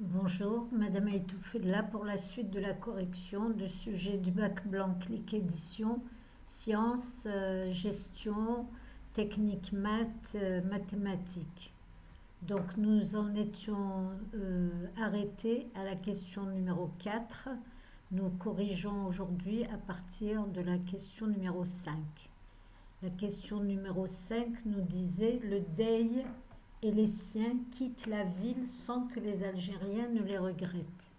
Bonjour, Madame Aïtouf est là pour la suite de la correction du sujet du bac blanc clic édition, sciences, gestion, technique maths, mathématiques. Donc nous en étions arrêtés à la question numéro 4. Nous corrigeons aujourd'hui à partir de la question numéro 5. La question numéro 5 nous disait le DEI et les siens quittent la ville sans que les Algériens ne les regrettent.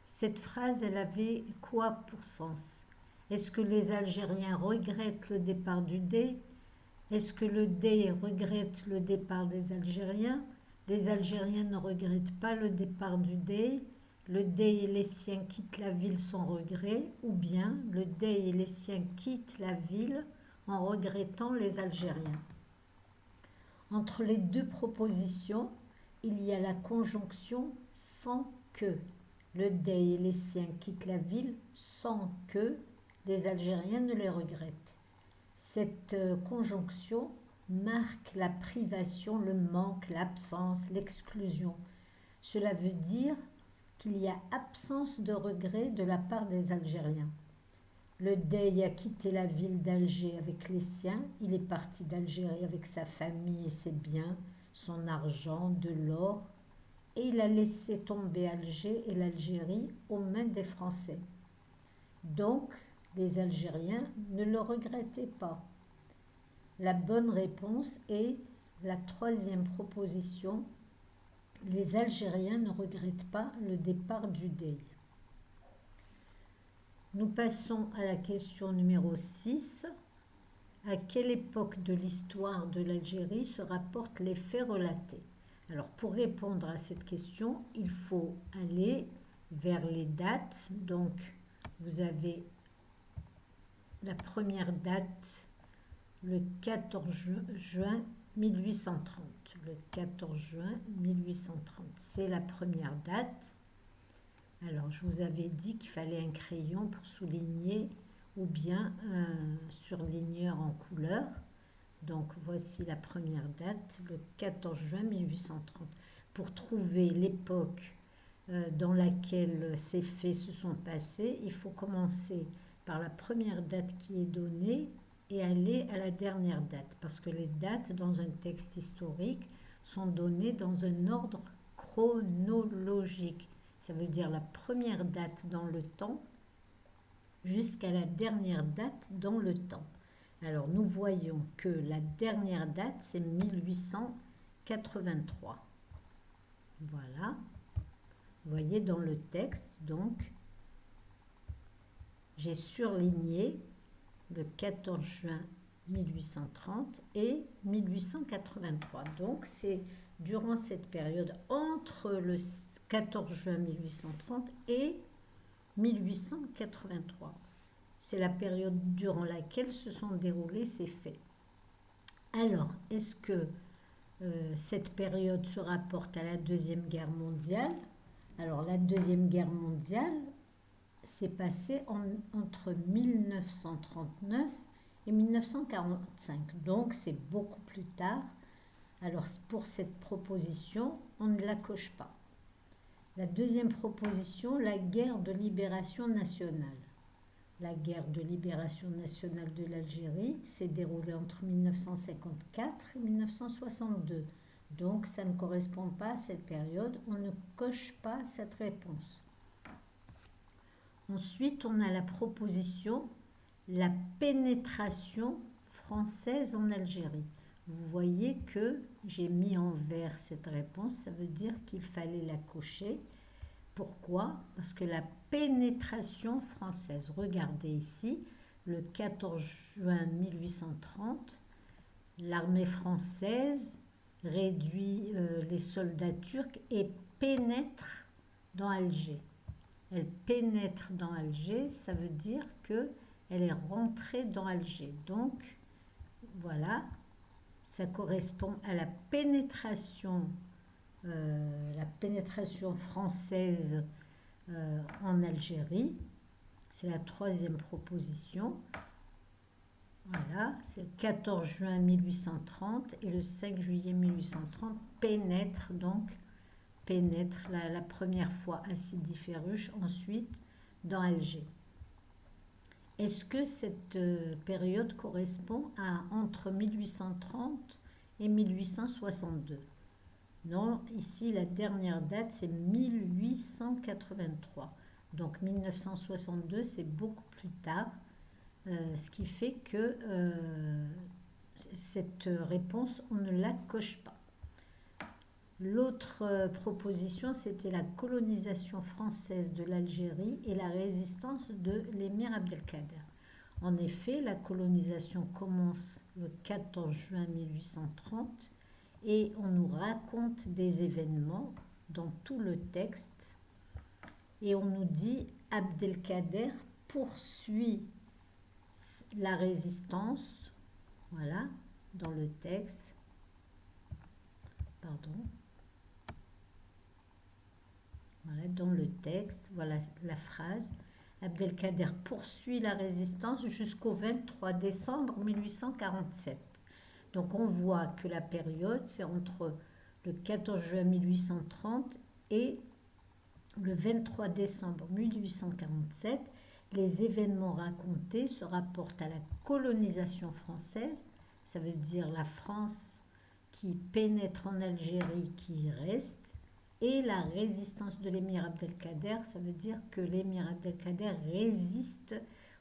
Cette phrase, elle avait quoi pour sens? Est-ce que les Algériens regrettent le départ du DEI? Est-ce que le DEI regrette le départ des Algériens? Les Algériens ne regrettent pas le départ du DEI. Le DEI et les siens quittent la ville sans regret, ou bien le DEI et les siens quittent la ville en regrettant les Algériens. Entre les deux propositions, il y a la conjonction sans que. Le DEI et les siens quittent la ville sans que les Algériens ne les regrettent. Cette conjonction marque la privation, le manque, l'absence, l'exclusion. Cela veut dire qu'il y a absence de regret de la part des Algériens. Le DEI a quitté la ville d'Alger avec les siens. Il est parti d'Algérie avec sa famille et ses biens, son argent, de l'or, et il a laissé tomber Alger et l'Algérie aux mains des Français. Donc, les Algériens ne le regrettaient pas. La bonne réponse est la troisième proposition. Les Algériens ne regrettent pas le départ du DEI. Nous passons à la question numéro 6. À quelle époque de l'histoire de l'Algérie se rapportent les faits relatés? Alors, pour répondre à cette question, il faut aller vers les dates. Donc, vous avez la première date, le 14 juin 1830. Le 14 juin 1830, c'est la première date. Alors, je vous avais dit qu'il fallait un crayon pour souligner ou bien un surligneur en couleur. Donc, voici la première date, le 14 juin 1830. Pour trouver l'époque dans laquelle ces faits se sont passés, il faut commencer par la première date qui est donnée et aller à la dernière date. Parce que les dates dans un texte historique sont données dans un ordre chronologique. Ça veut dire la première date dans le temps jusqu'à la dernière date dans le temps. Alors nous voyons que la dernière date c'est 1883. Voilà. Vous voyez dans le texte, donc j'ai surligné le 14 juin 1830 et 1883. Donc c'est durant cette période entre le 14 juin 1830 et 1883. C'est la période durant laquelle se sont déroulés ces faits. Alors, est-ce que cette période se rapporte à la Deuxième Guerre mondiale? Alors, la Deuxième Guerre mondiale s'est passée entre 1939 et 1945. Donc, c'est beaucoup plus tard. Alors, pour cette proposition, on ne la coche pas. La deuxième proposition, la guerre de libération nationale. La guerre de libération nationale de l'Algérie s'est déroulée entre 1954 et 1962. Donc, ça ne correspond pas à cette période. On ne coche pas cette réponse. Ensuite, on a la proposition, la pénétration française en Algérie. Vous voyez que j'ai mis en vert cette réponse, ça veut dire qu'il fallait la cocher. Pourquoi? Parce que la pénétration française, regardez ici, le 14 juin 1830, l'armée française réduit les soldats turcs et pénètre dans Alger. Elle pénètre dans Alger, ça veut dire qu'elle est rentrée dans Alger. Donc, voilà, ça correspond à la pénétration française en Algérie. C'est la troisième proposition. Voilà, c'est le 14 juin 1830 et le 5 juillet 1830 pénètre donc pénètrent la première fois à Sidi Ferruch, ensuite dans Alger. Est-ce que cette période correspond à entre 1830 et 1862? Non, ici la dernière date c'est 1883. Donc 1962 c'est beaucoup plus tard, ce qui fait que cette réponse on ne la coche pas. L'autre proposition c'était la colonisation française de l'Algérie et la résistance de l'émir Abdelkader. En effet, la colonisation commence le 14 juin 1830 et on nous raconte des événements dans tout le texte et on nous dit Abdelkader poursuit la résistance, voilà, dans le texte, pardon, voilà, dans le texte, voilà la phrase. Abdelkader poursuit la résistance jusqu'au 23 décembre 1847. Donc on voit que la période, c'est entre le 14 juin 1830 et le 23 décembre 1847. Les événements racontés se rapportent à la colonisation française, ça veut dire la France qui pénètre en Algérie, qui y reste, et la résistance de l'émir Abdelkader, ça veut dire que l'émir Abdelkader résiste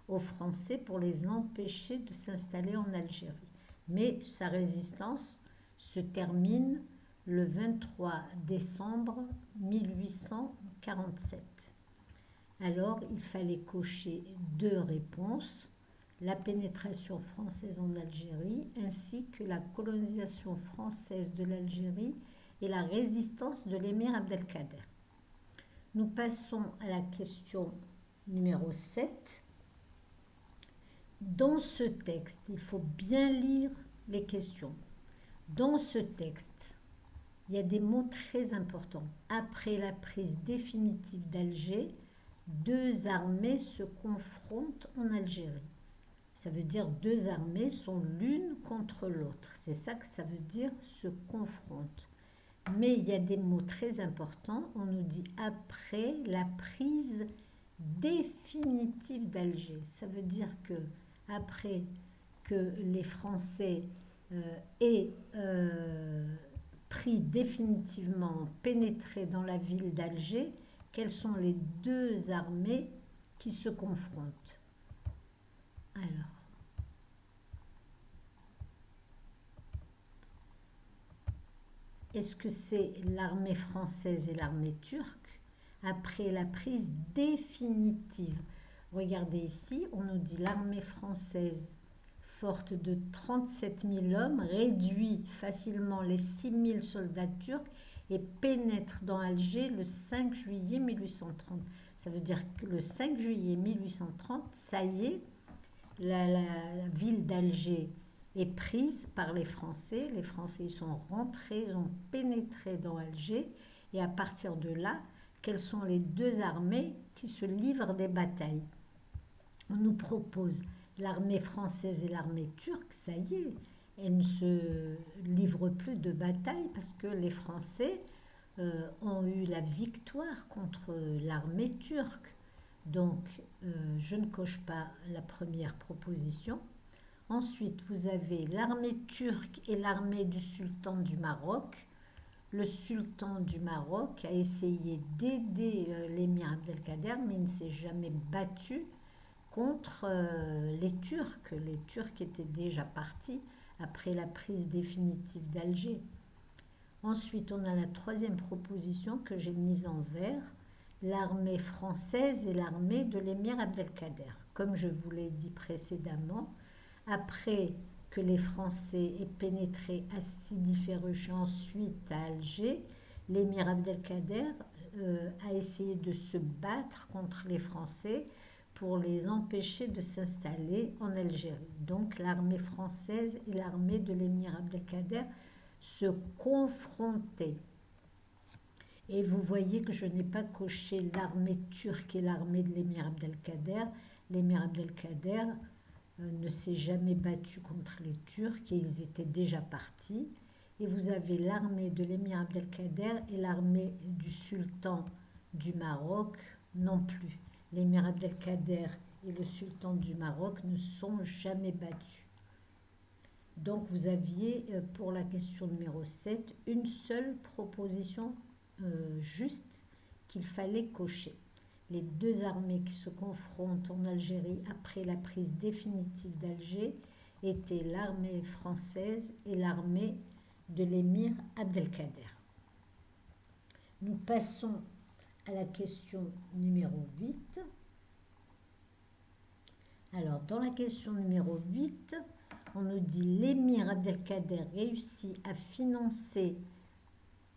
aux Français pour les empêcher de s'installer en Algérie. Mais sa résistance se termine le 23 décembre 1847. Alors, il fallait cocher deux réponses, la pénétration française en Algérie ainsi que la colonisation française de l'Algérie et la résistance de l'émir Abdelkader. Nous passons à la question numéro 7. Dans ce texte, il faut bien lire les questions. Dans ce texte, il y a des mots très importants. Après la prise définitive d'Alger, deux armées se confrontent en Algérie. Ça veut dire deux armées sont l'une contre l'autre. C'est ça que ça veut dire se confrontent. Mais il y a des mots très importants. On nous dit après la prise définitive d'Alger. Ça veut dire que après que les Français aient pris définitivement, pénétré dans la ville d'Alger, quelles sont les deux armées qui se confrontent? Alors, est-ce que c'est l'armée française et l'armée turque après la prise définitive? Regardez ici, on nous dit l'armée française forte de 37 000 hommes réduit facilement les 6 000 soldats turcs et pénètre dans Alger le 5 juillet 1830. Ça veut dire que le 5 juillet 1830, ça y est, la ville d'Alger est prise par les Français. Les Français sont rentrés, ils ont pénétré dans Alger. Et à partir de là, quelles sont les deux armées qui se livrent des batailles? On nous propose l'armée française et l'armée turque, ça y est, elles ne se livrent plus de bataille parce que les Français ont eu la victoire contre l'armée turque. Donc, je ne coche pas la première proposition. Ensuite, vous avez l'armée turque et l'armée du sultan du Maroc. Le sultan du Maroc a essayé d'aider l'émir Abdelkader, mais il ne s'est jamais battu contre les Turcs. Les Turcs étaient déjà partis après la prise définitive d'Alger. Ensuite, on a la troisième proposition que j'ai mise en vert, l'armée française et l'armée de l'émir Abdelkader. Comme je vous l'ai dit précédemment, après que les Français aient pénétré à Sidi Ferruch et ensuite à Alger, l'émir Abdelkader a essayé de se battre contre les Français pour les empêcher de s'installer en Algérie. Donc l'armée française et l'armée de l'émir Abdelkader se confrontaient. Et vous voyez que je n'ai pas coché l'armée turque et l'armée de l'émir Abdelkader. L'émir Abdelkader ne s'est jamais battu contre les Turcs et ils étaient déjà partis. et vous avez l'armée de l'émir Abdelkader et l'armée du sultan du Maroc non plus. L'émir Abdelkader et le sultan du Maroc ne sont jamais battus. Donc vous aviez pour la question numéro 7 une seule proposition juste qu'il fallait cocher. Les deux armées qui se confrontent en Algérie après la prise définitive d'Alger étaient l'armée française et l'armée de l'émir Abdelkader. Nous passons à la question numéro 8. Alors, dans la question numéro 8, on nous dit l'émir Abdelkader réussit à financer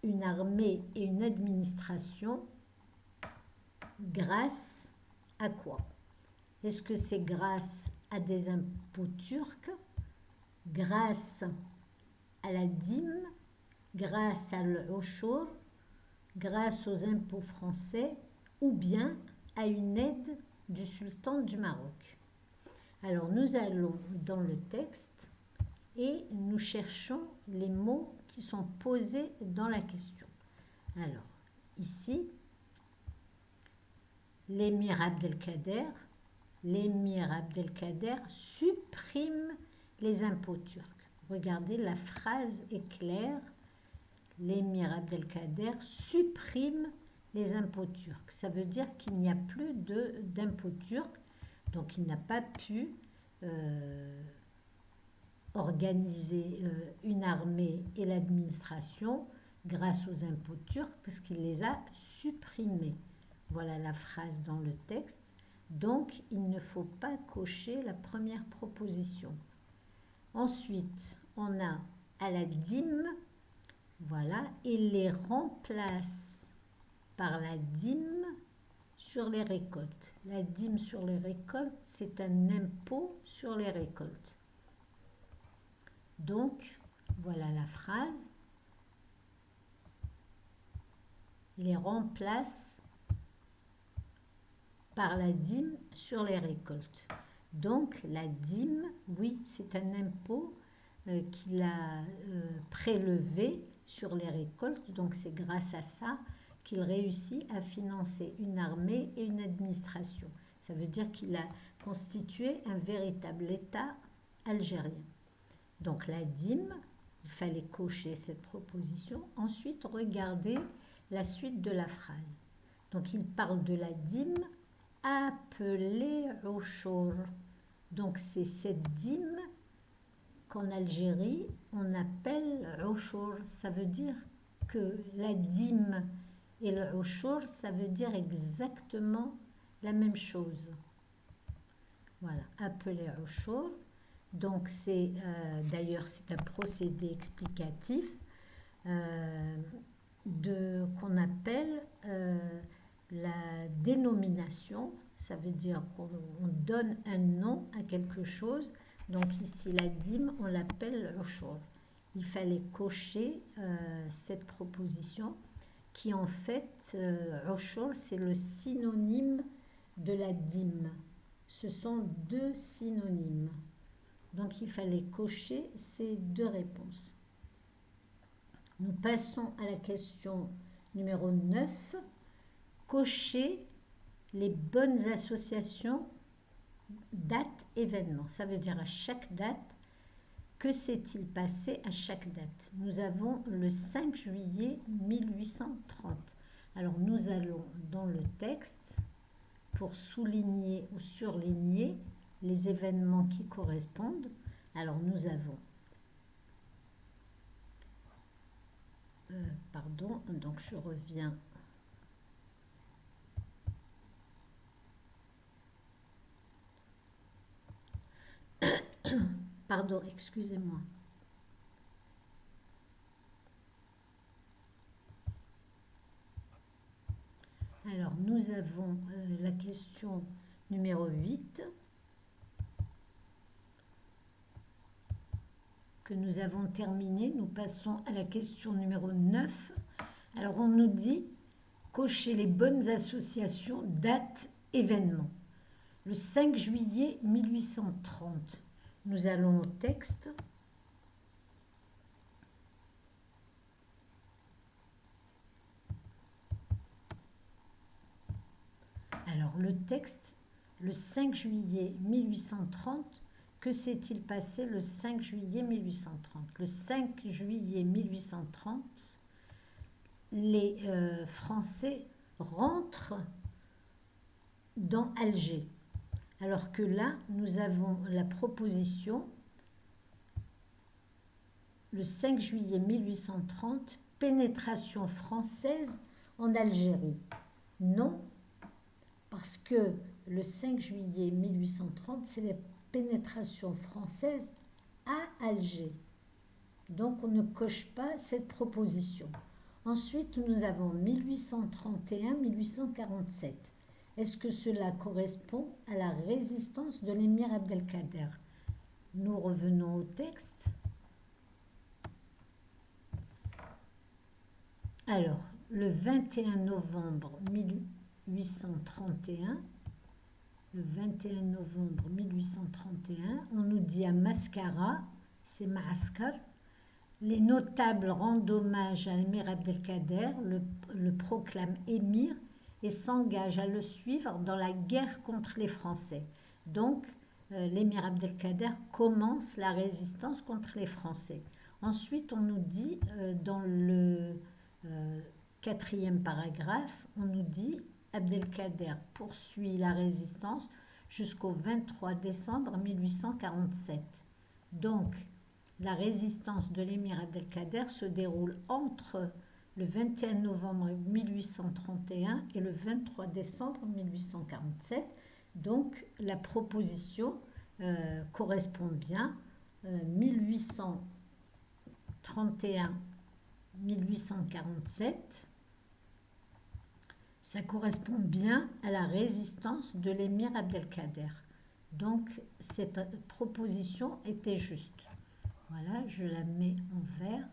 une armée et une administration grâce à quoi? Est-ce que c'est grâce à des impôts turcs, grâce à la dîme, grâce à l'Ushur, grâce aux impôts français ou bien à une aide du sultan du Maroc? Alors nous allons dans le texte et nous cherchons les mots qui sont posés dans la question. Alors ici, l'émir Abdelkader supprime les impôts turcs. Regardez, la phrase est claire. L'émir Abdelkader supprime les impôts turcs. Ça veut dire qu'il n'y a plus d'impôts turcs, donc il n'a pas pu organiser une armée et l'administration grâce aux impôts turcs parce qu'il les a supprimés. Voilà la phrase dans le texte. Donc, il ne faut pas cocher la première proposition. Ensuite, on a à la dîme, voilà, il les remplace par la dîme sur les récoltes. La dîme sur les récoltes, c'est un impôt sur les récoltes. Donc, voilà la phrase. Il les remplace par la dîme sur les récoltes. Donc, la dîme, oui, c'est un impôt qu'il a prélevé sur les récoltes. Donc, c'est grâce à ça qu'il réussit à financer une armée et une administration. Ça veut dire qu'il a constitué un véritable État algérien. Donc, la dîme, il fallait cocher cette proposition. Ensuite, regardez la suite de la phrase. Donc, il parle de la dîme appelée Ushur. Donc, c'est cette dîme qu'en Algérie, on appelle Ushur. Ça veut dire que la dîme et le Ushur, ça veut dire exactement la même chose. Voilà, appelé Ushur. Donc, c'est d'ailleurs, c'est un procédé explicatif qu'on appelle la dénomination. Ça veut dire qu'on donne un nom à quelque chose. Donc, ici, la dîme, on l'appelle Ushur. Il fallait cocher cette proposition qui, en fait, Ushur, c'est le synonyme de la dîme. Ce sont deux synonymes. Donc, il fallait cocher ces deux réponses. Nous passons à la question numéro 9. Cocher les bonnes associations date, événement. Ça veut dire à chaque date, que s'est-il passé à chaque date? Nous avons le 5 juillet 1830. Alors, nous allons dans le texte pour souligner ou surligner les événements qui correspondent. Alors, nous avons, donc je reviens. Pardon, excusez-moi. Alors, nous avons la question numéro 8 que nous avons terminée. Nous passons à la question numéro 9. Alors, on nous dit cocher les bonnes associations date, événement. Le 5 juillet 1830. Nous allons au texte. Alors, le texte, le 5 juillet 1830, que s'est-il passé le 5 juillet 1830? Le 5 juillet 1830, les Français rentrent dans Alger. Alors que là, nous avons la proposition, le 5 juillet 1830, pénétration française en Algérie. Non, parce que le 5 juillet 1830, c'est la pénétration française à Alger. Donc, on ne coche pas cette proposition. Ensuite, nous avons 1831-1847. Est-ce que cela correspond à la résistance de l'émir Abdelkader? Nous revenons au texte. Alors, le 21 novembre 1831, on nous dit à Mascara, c'est Maaskar, les notables rendent hommage à l'émir Abdelkader, le proclament émir et s'engagent à le suivre dans la guerre contre les Français. Donc, l'émir Abdelkader commence la résistance contre les Français. Ensuite, on nous dit, dans le 4e paragraphe, on nous dit Abdelkader poursuit la résistance jusqu'au 23 décembre 1847. Donc, la résistance de l'émir Abdelkader se déroule entre le 21 novembre 1831 et le 23 décembre 1847. Donc, la proposition correspond bien. 1831-1847, ça correspond bien à la résistance de l'émir Abdelkader. Donc, cette proposition était juste. Voilà, je la mets en vert.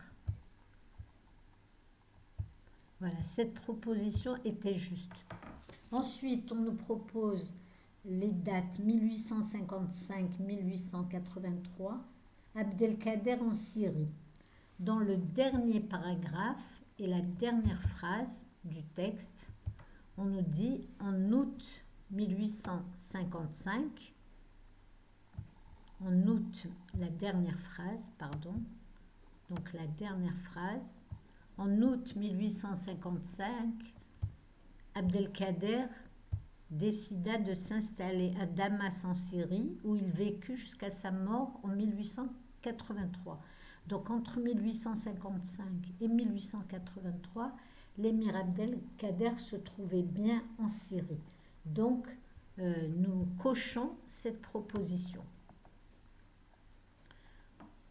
Voilà, cette proposition était juste. Ensuite, on nous propose les dates 1855-1883, Abdelkader en Syrie. Dans le dernier paragraphe et la dernière phrase du texte, on nous dit en août 1855, en août, la dernière phrase, pardon, donc la dernière phrase, en août 1855, Abdelkader décida de s'installer à Damas en Syrie, où il vécut jusqu'à sa mort en 1883. Donc entre 1855 et 1883, l'émir Abdelkader se trouvait bien en Syrie. Donc nous cochons cette proposition.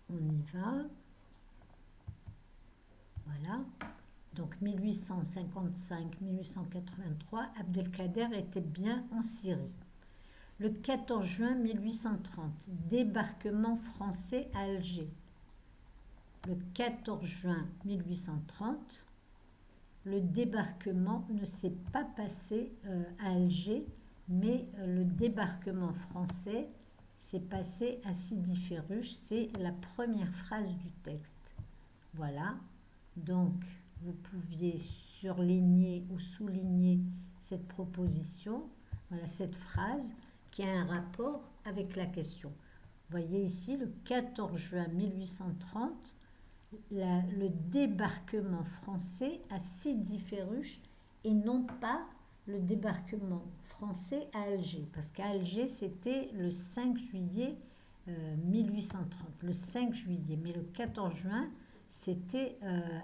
On y va. Voilà. Donc 1855-1883, Abdelkader était bien en Syrie. Le 14 juin 1830, débarquement français à Alger. Le 14 juin 1830, le débarquement ne s'est pas passé à Alger, mais le débarquement français s'est passé à Sidi Ferruch. C'est la première phrase du texte. Voilà. Donc, vous pouviez surligner ou souligner cette proposition, voilà cette phrase qui a un rapport avec la question. Vous voyez ici, le 14 juin 1830, le débarquement français à Sidi Ferruch et non pas le débarquement français à Alger. Parce qu'à Alger, c'était le 5 juillet 1830, le 5 juillet, mais le 14 juin, c'était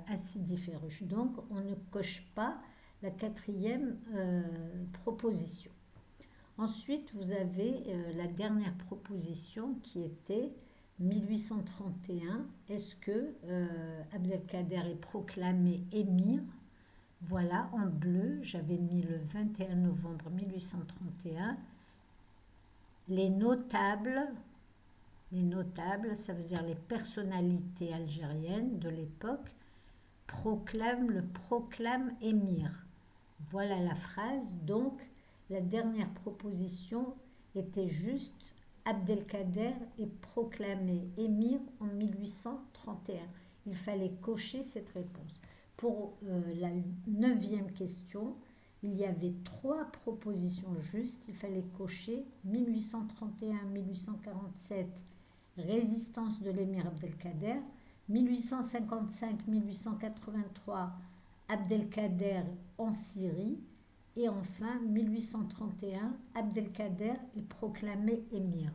à Sidi Ferruch. Donc, on ne coche pas la quatrième proposition. Ensuite, vous avez la dernière proposition qui était 1831. Est-ce que Abdelkader est proclamé émir? Voilà, en bleu, j'avais mis le 21 novembre 1831. Les notables, ça veut dire les personnalités algériennes de l'époque, le proclament émir. Voilà la phrase. Donc, la dernière proposition était juste. Abdelkader est proclamé émir en 1831. Il fallait cocher cette réponse. Pour la 9e question, Il y avait 3 propositions justes. Il fallait cocher 1831-1847, résistance de l'émir Abdelkader, 1855-1883, Abdelkader en Syrie, et enfin 1831, Abdelkader est proclamé émir.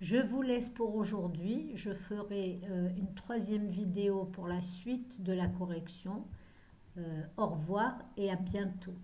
Je vous laisse pour aujourd'hui. Je ferai une 3e vidéo pour la suite de la correction. Au revoir et à bientôt.